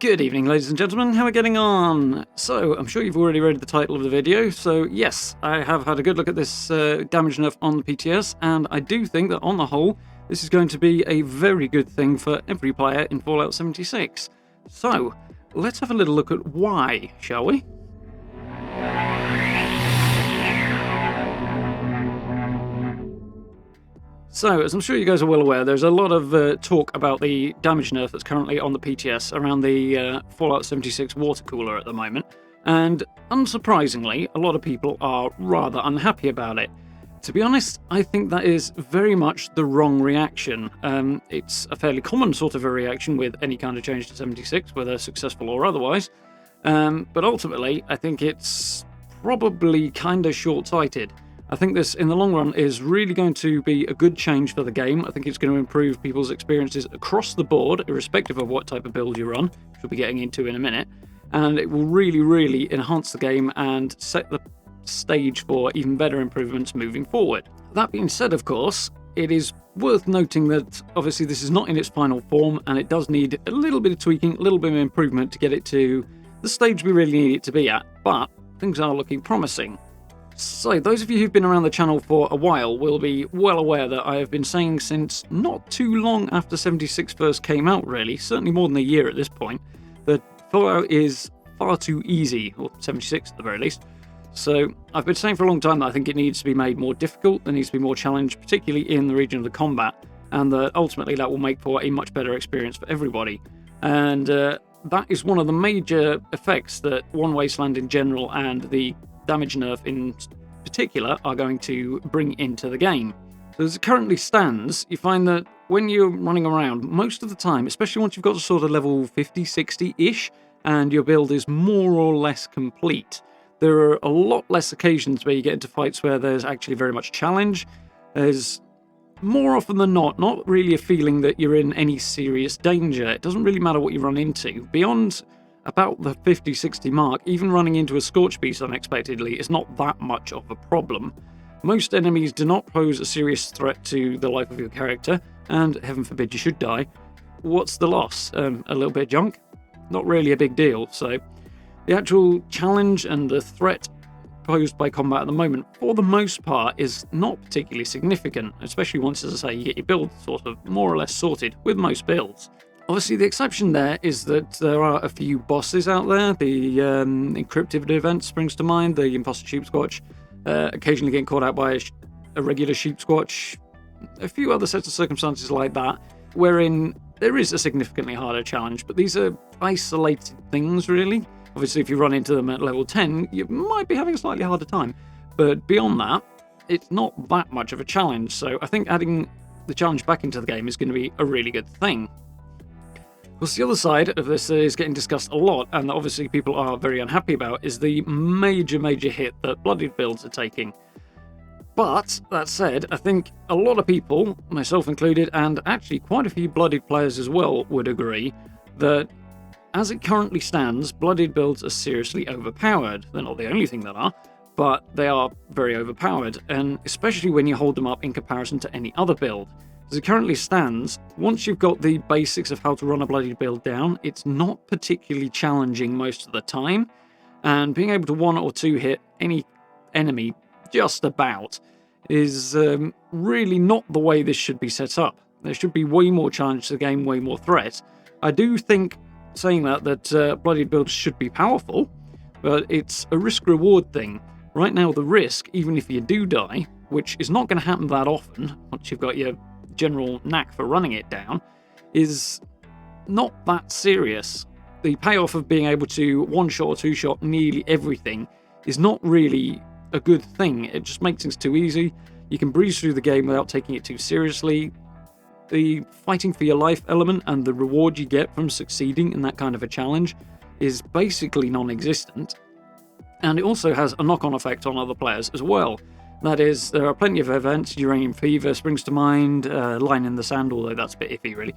Good evening, ladies and gentlemen, how are we getting on? So, I'm sure you've already read the title of the video, so yes, I have had a good look at this damage nerf on the PTS, and I do think that on the whole, this is going to be a very good thing for every player in Fallout 76. So, let's have a little look at why, shall we? So, as I'm sure you guys are well aware, there's a lot of talk about the damage nerf that's currently on the PTS around the Fallout 76 water cooler at the moment, and unsurprisingly, a lot of people are rather unhappy about it. To be honest, I think that is very much the wrong reaction. It's a fairly common sort of a reaction with any kind of change to 76, whether successful or otherwise, but ultimately, I think it's probably kind of short-sighted. I think this, in the long run, is really going to be a good change for the game. I think it's going to improve people's experiences across the board, irrespective of what type of build you run, which we'll be getting into in a minute. And it will really enhance the game and set the stage for even better improvements moving forward. That being said, of course, it is worth noting that obviously this is not in its final form, and it does need a little bit of tweaking, a little bit of improvement to get it to the stage we really need it to be at, but things are looking promising. So, those of you who've been around the channel for a while will be well aware that I have been saying since not too long after 76 first came out, really, certainly more than a year at this point, that Fallout is far too easy, or 76 at the very least. So, I've been saying for a long time that I think it needs to be made more difficult, there needs to be more challenge, particularly in the region of the combat, and that ultimately that will make for a much better experience for everybody. And that is one of the major effects that Wasteland in general and the damage nerf in particular are going to bring into the game. So as it currently stands, you find that when you're running around, most of the time, especially once you've got to sort of level 50, 60-ish, and your build is more or less complete, there are a lot less occasions where you get into fights where there's actually very much challenge. There's more often than not really a feeling that you're in any serious danger. It doesn't really matter what you run into. Beyond about the 50-60 mark, even running into a scorch beast unexpectedly is not that much of a problem. Most enemies do not pose a serious threat to the life of your character, and heaven forbid you should die. What's the loss? A little bit of junk? Not really a big deal, so the actual challenge and the threat posed by combat at the moment, for the most part, is not particularly significant, especially once, as I say, you get your build sort of more or less sorted with most builds. Obviously, the exception there is that there are a few bosses out there. The encrypted event springs to mind, the imposter sheep squatch, occasionally getting caught out by a regular sheep squatch, a few other sets of circumstances like that, wherein there is a significantly harder challenge, but these are isolated things, really. Obviously, if you run into them at level 10, you might be having a slightly harder time, but beyond that, it's not that much of a challenge, so I think adding the challenge back into the game is going to be a really good thing. Of course, the other side of this is getting discussed a lot, and obviously people are very unhappy about, is the major hit that bloodied builds are taking. But, that said, I think a lot of people, myself included, and actually quite a few bloodied players as well, would agree that as it currently stands, bloodied builds are seriously overpowered. They're not the only thing that are, but they are very overpowered, and especially when you hold them up in comparison to any other build. As it currently stands, once you've got the basics of how to run a bloodied build down, it's not particularly challenging most of the time, and being able to one or two hit any enemy just about is really not the way this should be set up. There should be way more challenge to the game, way more threat. I do think, saying that bloodied builds should be powerful, but it's a risk-reward thing. Right now, the risk, even if you do die, which is not going to happen that often once you've got your general knack for running it down, is not that serious. The payoff of being able to one-shot or two-shot nearly everything is not really a good thing. It just makes things too easy. You can breeze through the game without taking it too seriously. The fighting for your life element and the reward you get from succeeding in that kind of a challenge is basically non-existent. And it also has a knock-on effect on other players as well. That is, there are plenty of events, Uranium Fever springs to mind, Line in the Sand, although that's a bit iffy really,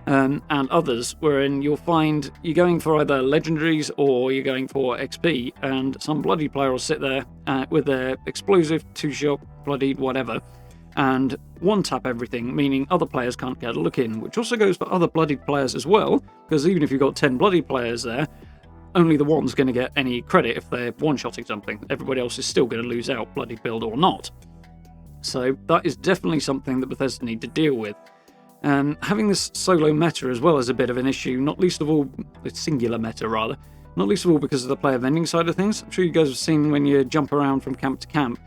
and others, wherein you'll find you're going for either legendaries or you're going for XP, and some bloody player will sit there with their explosive, two-shot, bloodied, whatever, and one-tap everything, meaning other players can't get a look in, which also goes for other bloodied players as well, because even if you've got 10 bloodied players there, only the one's going to get any credit if they're one-shotting something. Everybody else is still going to lose out, bloodied build or not. So that is definitely something that Bethesda need to deal with. Having this solo meta as well is a bit of an issue, not least of all, the singular meta rather, not least of all because of the player vending side of things. I'm sure you guys have seen when you jump around from camp to camp,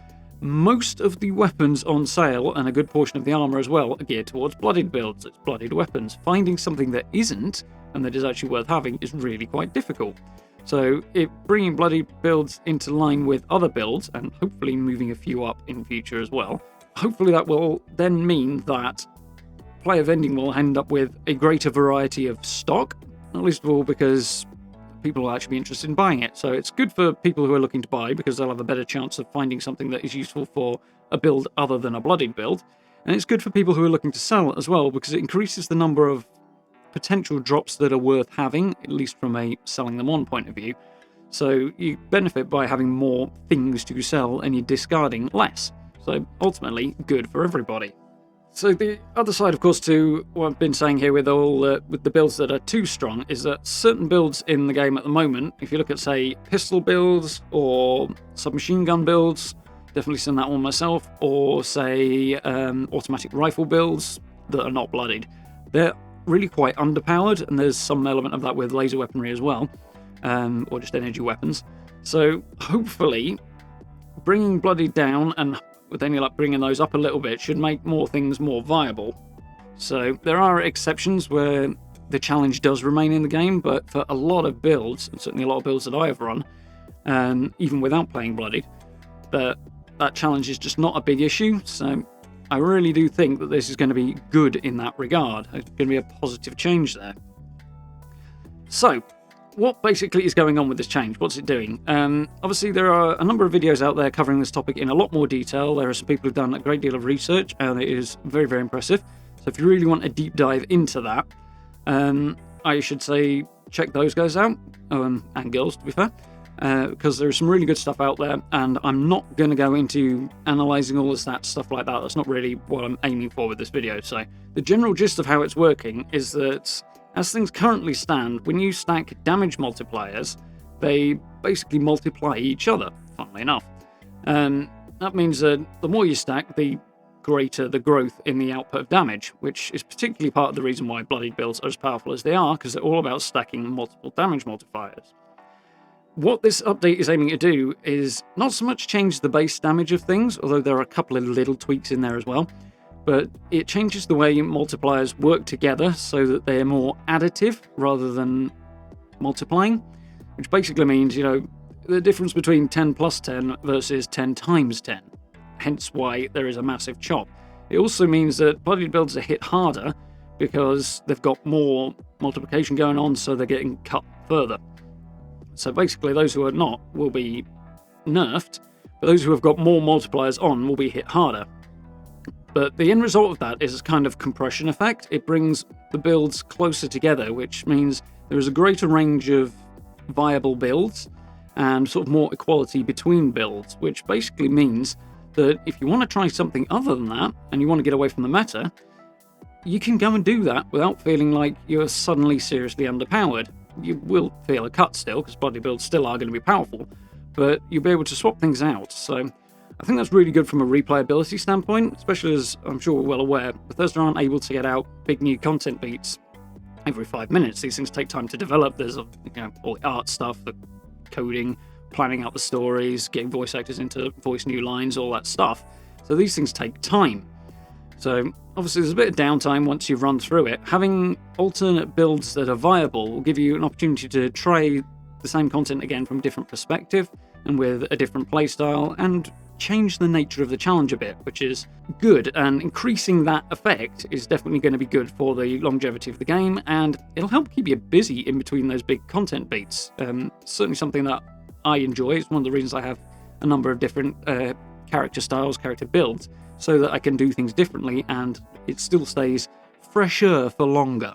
most of the weapons on sale, and a good portion of the armour as well, are geared towards bloodied builds. It's bloodied weapons. Finding something that isn't, and that is actually worth having, is really quite difficult. So bringing bloodied builds into line with other builds, and hopefully moving a few up in future as well, hopefully that will then mean that player vending will end up with a greater variety of stock, not least of all because people will actually be interested in buying it. So it's good for people who are looking to buy because they'll have a better chance of finding something that is useful for a build other than a bloodied build. And it's good for people who are looking to sell as well because it increases the number of potential drops that are worth having, at least from a selling them on point of view. So you benefit by having more things to sell and you're discarding less. So ultimately, good for everybody. So the other side, of course, to what I've been saying here with with the builds that are too strong is that certain builds in the game at the moment, if you look at, say, pistol builds or submachine gun builds, definitely seen that one myself, or, say, automatic rifle builds that are not bloodied, they're really quite underpowered, and there's some element of that with laser weaponry as well, or just energy weapons. So hopefully, bringing bloodied down and with any luck bringing those up a little bit should make more things more viable. So there are exceptions where the challenge does remain in the game, but for a lot of builds, and certainly a lot of builds that I have run, even without playing bloodied, that challenge is just not a big issue. So I really do think that this is going to be good in that regard. It's going to be a positive change there. So what basically is going on with this change? What's it doing? Obviously, there are a number of videos out there covering this topic in a lot more detail. There are some people who've done a great deal of research, and it is very, very impressive. So if you really want a deep dive into that, I should say check those guys out, and girls, to be fair, because there's some really good stuff out there, and I'm not going to go into analysing all of that stuff like that. That's not really what I'm aiming for with this video. So the general gist of how it's working is that as things currently stand, when you stack damage multipliers, they basically multiply each other, funnily enough. That means that the more you stack, the greater the growth in the output of damage, which is particularly part of the reason why bloodied builds are as powerful as they are, because they're all about stacking multiple damage multipliers. What this update is aiming to do is not so much change the base damage of things, although there are a couple of little tweaks in there as well, but it changes the way multipliers work together so that they're more additive rather than multiplying, which basically means, the difference between 10 plus 10 versus 10 times 10, hence why there is a massive chop. It also means that bloodied builds are hit harder because they've got more multiplication going on, so they're getting cut further. So basically, those who are not will be nerfed, but those who have got more multipliers on will be hit harder. But the end result of that is a kind of compression effect. It brings the builds closer together, which means there is a greater range of viable builds and sort of more equality between builds, which basically means that if you want to try something other than that and you want to get away from the meta, you can go and do that without feeling like you're suddenly seriously underpowered. You will feel a cut still, because bloody builds still are going to be powerful, but you'll be able to swap things out. So I think that's really good from a replayability standpoint, especially as I'm sure we're well aware, Bethesda aren't able to get out big new content beats every 5 minutes. These things take time to develop. There's all the art stuff, the coding, planning out the stories, getting voice actors into voice new lines, all that stuff. So these things take time. So obviously there's a bit of downtime once you've run through it. Having alternate builds that are viable will give you an opportunity to try the same content again from a different perspective and with a different playstyle, and change the nature of the challenge a bit, which is good, and increasing that effect is definitely going to be good for the longevity of the game, and it'll help keep you busy in between those big content beats. Certainly something that I enjoy. It's one of the reasons I have a number of different character styles, character builds, so that I can do things differently and it still stays fresher for longer.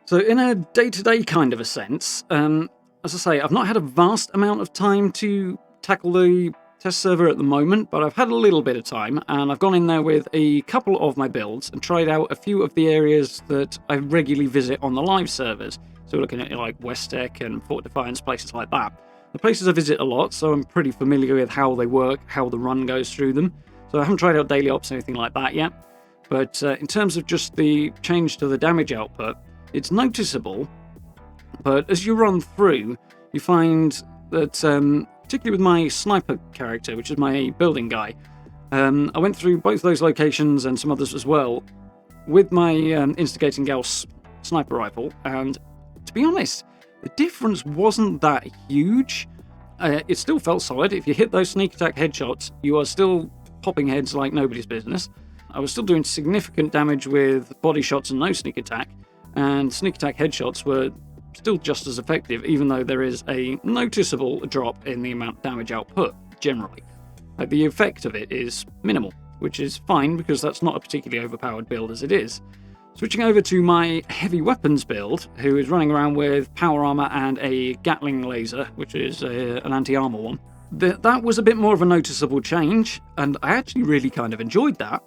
So in a day-to-day kind of a sense, as I say, I've not had a vast amount of time to tackle the test server at the moment, but I've had a little bit of time, and I've gone in there with a couple of my builds and tried out a few of the areas that I regularly visit on the live servers. So we're looking at like Westec and Fort Defiance, places like that. The places I visit a lot, so I'm pretty familiar with how they work, how the run goes through them. So I haven't tried out daily ops or anything like that yet. But in terms of just the change to the damage output, it's noticeable. But as you run through, you find that, particularly with my sniper character, which is my building guy, I went through both those locations and some others as well with my Instigating Gauss sniper rifle, and to be honest, the difference wasn't that huge. It still felt solid. If you hit those sneak attack headshots, you are still popping heads like nobody's business. I was still doing significant damage with body shots and no sneak attack, and sneak attack headshots were still just as effective, even though there is a noticeable drop in the amount of damage output generally. Like, the effect of it is minimal, which is fine because that's not a particularly overpowered build as it is. Switching over to my heavy weapons build, who is running around with power armor and a Gatling laser, which is an anti-armor one. That was a bit more of a noticeable change, and I actually really kind of enjoyed that.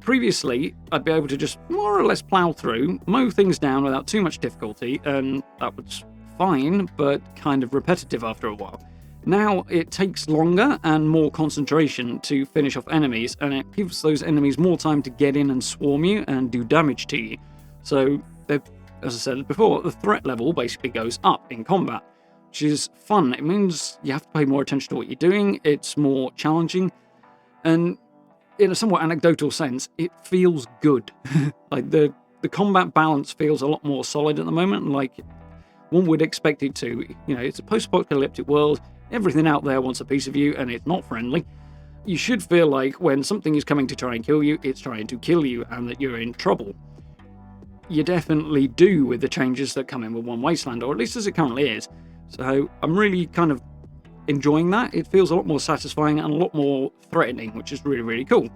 Previously, I'd be able to just more or less plow through, mow things down without too much difficulty, and that was fine, but kind of repetitive after a while. Now it takes longer and more concentration to finish off enemies, and it gives those enemies more time to get in and swarm you and do damage to you. So, as I said before, the threat level basically goes up in combat, which is fun. It means you have to pay more attention to what you're doing, it's more challenging, and in a somewhat anecdotal sense, it feels good. Like, the combat balance feels a lot more solid at the moment, like one would expect it to. You know, it's a post-apocalyptic world, everything out there wants a piece of you, and it's not friendly. You should feel like when something is coming to try and kill you, it's trying to kill you, and that you're in trouble. You definitely do with the changes that come in with one Wasteland, or at least as it currently is. So I'm really kind of enjoying that. It feels a lot more satisfying and a lot more threatening, which is really, really cool.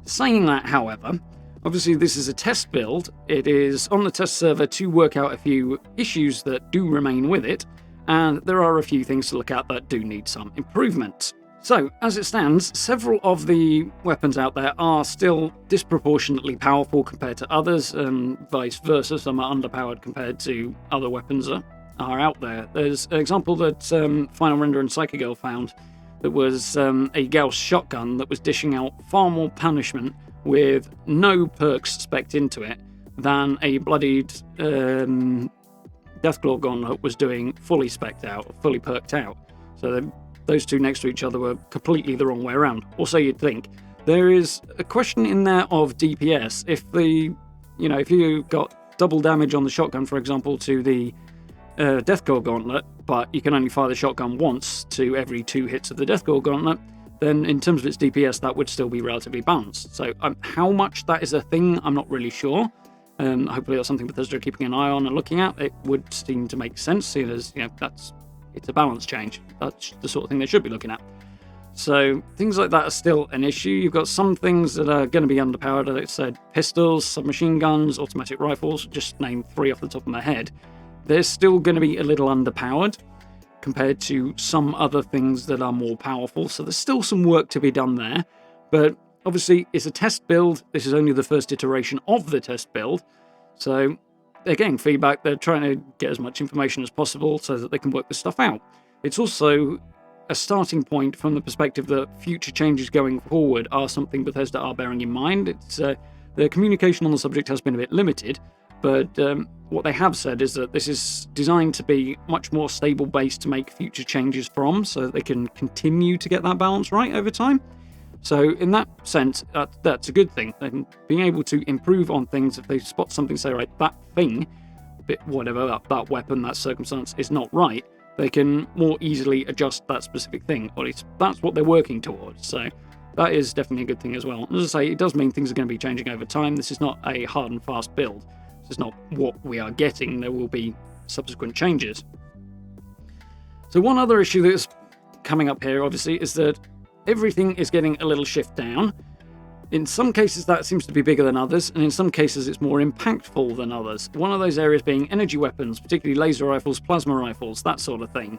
Saying that, however, obviously this is a test build. It is on the test server to work out a few issues that do remain with it, and there are a few things to look at that do need some improvement. So, as it stands, several of the weapons out there are still disproportionately powerful compared to others, and vice versa. Some are underpowered compared to other weapons that are out there. There's an example that Final Render and Psycho Girl found that was a Gauss shotgun that was dishing out far more punishment with no perks spec'd into it than a bloodied Deathclaw Gauntlet was doing fully spec'd out, fully perked out. So those two next to each other were completely the wrong way around, or so you'd think. There is a question in there of DPS. If you got double damage on the shotgun, for example, to the Deathclaw Gauntlet, but you can only fire the shotgun once to every 2 hits of the Deathclaw Gauntlet, then in terms of its DPS, that would still be relatively balanced. So how much that is a thing, I'm not really sure. Hopefully that's something Bethesda are keeping an eye on and looking at. It would seem to make sense, seeing as it's a balance change. That's the sort of thing they should be looking at. So things like that are still an issue. You've got some things that are going to be underpowered. Like I said, pistols, submachine guns, automatic rifles, just name 3 off the top of my head. They're still going to be a little underpowered compared to some other things that are more powerful. So there's still some work to be done there. But obviously, it's a test build. This is only the first iteration of the test build. So they're getting feedback. They're trying to get as much information as possible so that they can work this stuff out. It's also a starting point from the perspective that future changes going forward are something Bethesda are bearing in mind. It's the communication on the subject has been a bit limited, but what they have said is that this is designed to be much more stable base to make future changes from, so that they can continue to get that balance right over time. So in that sense, that's a good thing. And being able to improve on things, if they spot something, say, right, that thing, whatever, that weapon, that circumstance is not right, they can more easily adjust that specific thing. Or at least that's what they're working towards. So that is definitely a good thing as well. As I say, it does mean things are going to be changing over time. This is not a hard and fast build. This is not what we are getting. There will be subsequent changes. So one other issue that's coming up here, obviously, is that everything is getting a little shift down. In some cases, that seems to be bigger than others, and in some cases, it's more impactful than others. One of those areas being energy weapons, particularly laser rifles, plasma rifles, that sort of thing.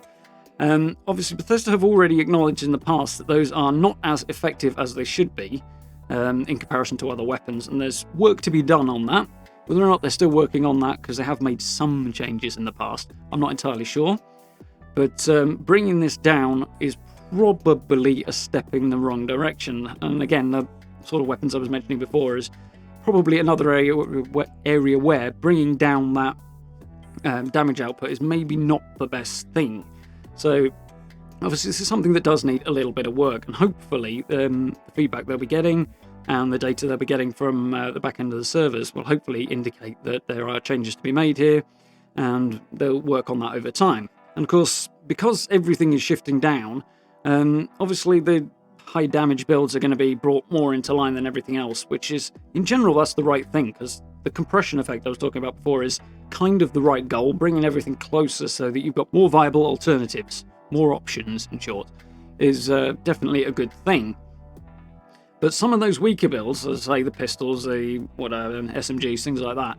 Obviously, Bethesda have already acknowledged in the past that those are not as effective as they should be in comparison to other weapons, and there's work to be done on that. Whether or not they're still working on that, because they have made some changes in the past, I'm not entirely sure. But bringing this down is probably a step in the wrong direction. And again, the sort of weapons I was mentioning before is probably another area where bringing down that damage output is maybe not the best thing. So obviously this is something that does need a little bit of work, and hopefully the feedback they'll be getting and the data they'll be getting from the back end of the servers will hopefully indicate that there are changes to be made here, and they'll work on that over time. And of course, because everything is shifting down, obviously the high damage builds are going to be brought more into line than everything else, which is, in general, that's the right thing, because the compression effect I was talking about before is kind of the right goal, bringing everything closer so that you've got more viable alternatives, more options, in short, is definitely a good thing. But some of those weaker builds, as say the pistols, the SMGs, things like that,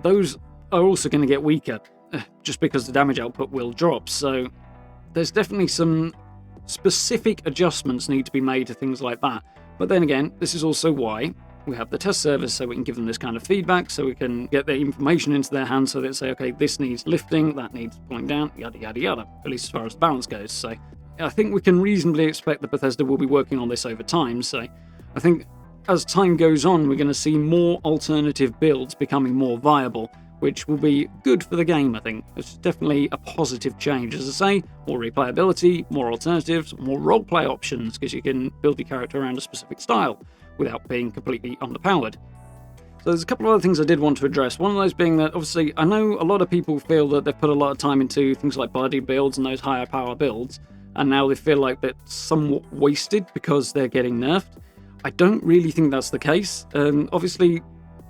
those are also going to get weaker, just because the damage output will drop. So there's definitely some specific adjustments need to be made to things like that. But then again, this is also why we have the test servers, so we can give them this kind of feedback, so we can get their information into their hands, so they say, okay, this needs lifting, that needs pulling down, yada yada yada, at least as far as the balance goes. So I think we can reasonably expect that Bethesda will be working on this over time. So I think as time goes on, we're going to see more alternative builds becoming more viable, which will be good for the game, I think. It's definitely a positive change. As I say, more replayability, more alternatives, more roleplay options, because you can build your character around a specific style without being completely underpowered. So there's a couple of other things I did want to address. One of those being that, obviously, I know a lot of people feel that they've put a lot of time into things like bloodied builds and those higher power builds, and now they feel like they're somewhat wasted because they're getting nerfed. I don't really think that's the case. Obviously,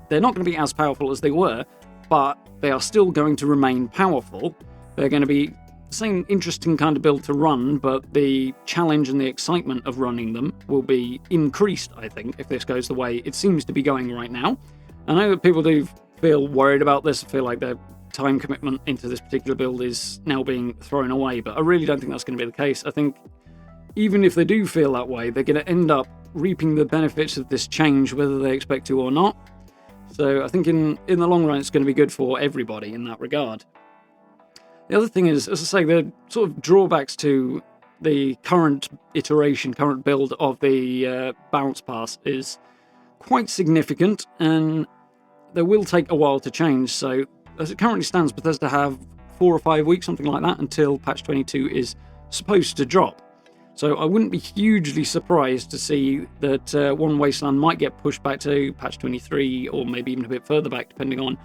they're not going to be as powerful as they were, but they are still going to remain powerful. They're going to be the same interesting kind of build to run, but the challenge and the excitement of running them will be increased, I think, if this goes the way it seems to be going right now. I know that people do feel worried about this, feel like their time commitment into this particular build is now being thrown away, but I really don't think that's going to be the case. I think even if they do feel that way, they're going to end up reaping the benefits of this change, whether they expect to or not. So I think in the long run, it's going to be good for everybody in that regard. The other thing is, as I say, the sort of drawbacks to the current iteration, current build of the bounce pass is quite significant, and they will take a while to change. So as it currently stands, Bethesda have 4 or 5 weeks, something like that, until patch 22 is supposed to drop. So I wouldn't be hugely surprised to see that one Wasteland might get pushed back to patch 23, or maybe even a bit further back, depending on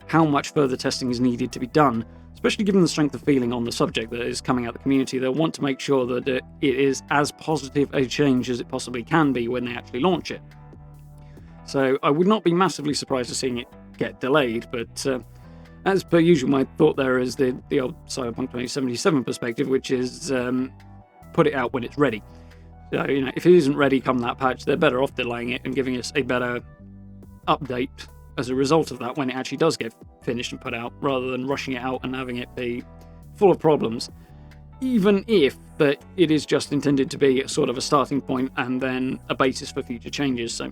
how much further testing is needed to be done, especially given the strength of feeling on the subject that is coming out of the community. They'll want to make sure that it is as positive a change as it possibly can be when they actually launch it. So I would not be massively surprised to seeing it get delayed, but as per usual, my thought there is the old Cyberpunk 2077 perspective, which is put it out when it's ready. So, if it isn't ready come that patch, they're better off delaying it and giving us a better update as a result of that when it actually does get finished and put out, rather than rushing it out and having it be full of problems, even if that it is just intended to be sort of a starting point and then a basis for future changes. So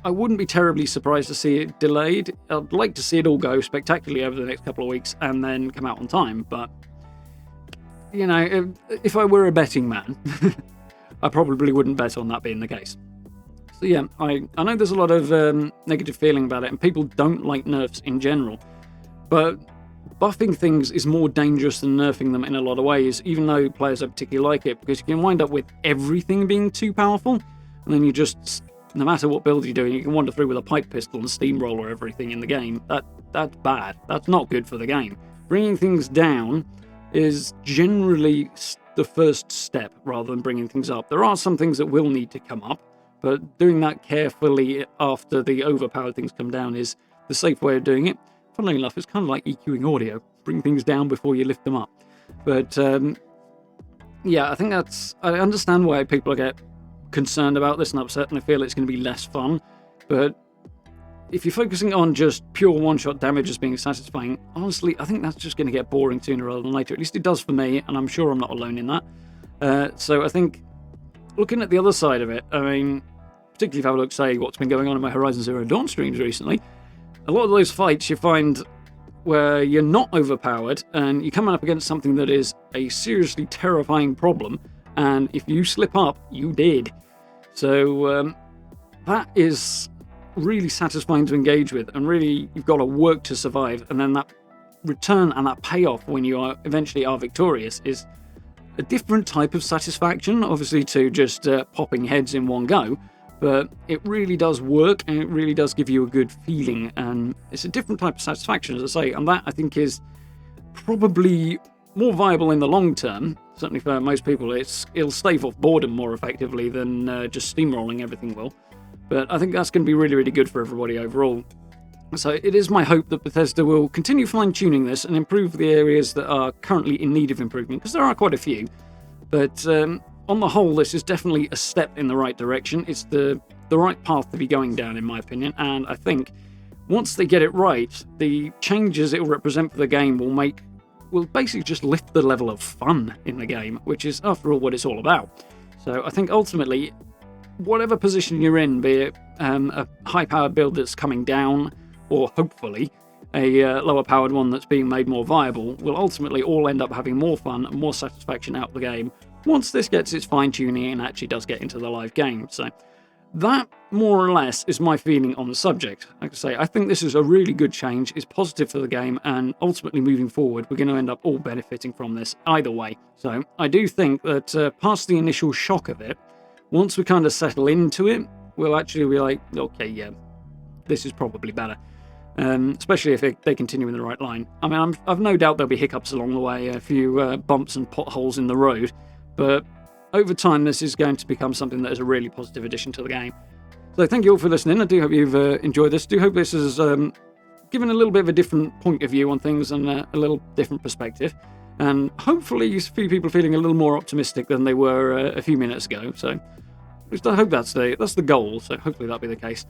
I wouldn't be terribly surprised to see it delayed. I'd like to see it all go spectacularly over the next couple of weeks and then come out on time, but if I were a betting man, I probably wouldn't bet on that being the case. So yeah, I know there's a lot of negative feeling about it, and people don't like nerfs in general, but buffing things is more dangerous than nerfing them in a lot of ways, even though players don't particularly like it, because you can wind up with everything being too powerful, and then you just, no matter what build you're doing, you can wander through with a pipe pistol and steamroller everything in the game. That's bad. That's not good for the game. Bringing things down is generally the first step rather than bringing things up. There are some things that will need to come up, but doing that carefully after the overpowered things come down is the safe way of doing it. Funnily enough, it's kind of like EQing audio. Bring things down before you lift them up. But yeah, I think I understand why people get concerned about this and upset, and they feel it's going to be less fun. But if you're focusing on just pure one-shot damage as being satisfying, honestly, I think that's just going to get boring sooner rather than later. At least it does for me, and I'm sure I'm not alone in that. So I think, looking at the other side of it, I mean, particularly if I look, say, what's been going on in my Horizon Zero Dawn streams recently, a lot of those fights you find where you're not overpowered, and you're coming up against something that is a seriously terrifying problem, and if you slip up, you did. So that is really satisfying to engage with, and really you've got to work to survive, and then that return and that payoff when you eventually are victorious is a different type of satisfaction, obviously, to just popping heads in one go, but it really does work, and it really does give you a good feeling, and it's a different type of satisfaction, as I say, and that I think is probably more viable in the long term. Certainly for most people, it'll stave off boredom more effectively than just steamrolling everything will. But I think that's going to be really, really good for everybody overall. So it is my hope that Bethesda will continue fine-tuning this and improve the areas that are currently in need of improvement, because there are quite a few. But on the whole, this is definitely a step in the right direction. It's the right path to be going down, in my opinion, and I think once they get it right, the changes it will represent for the game will basically just lift the level of fun in the game, which is, after all, what it's all about. So I think ultimately, whatever position you're in, be it a high-powered build that's coming down, or hopefully a lower-powered one that's being made more viable, will ultimately all end up having more fun and more satisfaction out of the game once this gets its fine-tuning and actually does get into the live game. So that, more or less, is my feeling on the subject. Like I say, I think this is a really good change, it's positive for the game, and ultimately moving forward, we're going to end up all benefiting from this either way. So I do think that past the initial shock of it, once we kind of settle into it, we'll actually be like, okay, yeah, this is probably better. Especially if they continue in the right line. I mean, I've no doubt there'll be hiccups along the way, a few bumps and potholes in the road, but over time this is going to become something that is a really positive addition to the game. So thank you all for listening. I do hope you've enjoyed this. Do hope this has given a little bit of a different point of view on things and a little different perspective. And hopefully a few people feeling a little more optimistic than they were a few minutes ago. So at least I hope that's the goal, so hopefully that'll be the case.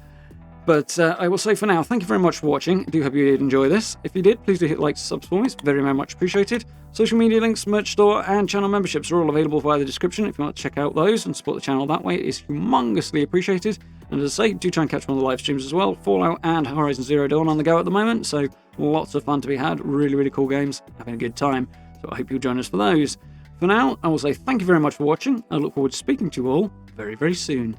But I will say for now, thank you very much for watching. I do hope you did enjoy this. If you did, please do hit like and subs for me. It's very, very much appreciated. Social media links, merch store, and channel memberships are all available via the description. If you want to check out those and support the channel that way, it is humongously appreciated. And as I say, do try and catch one of the live streams as well. Fallout and Horizon Zero Dawn on the go at the moment, so lots of fun to be had. Really, really cool games. Having a good time. So I hope you'll join us for those. For now, I will say thank you very much for watching. I look forward to speaking to you all very, very soon.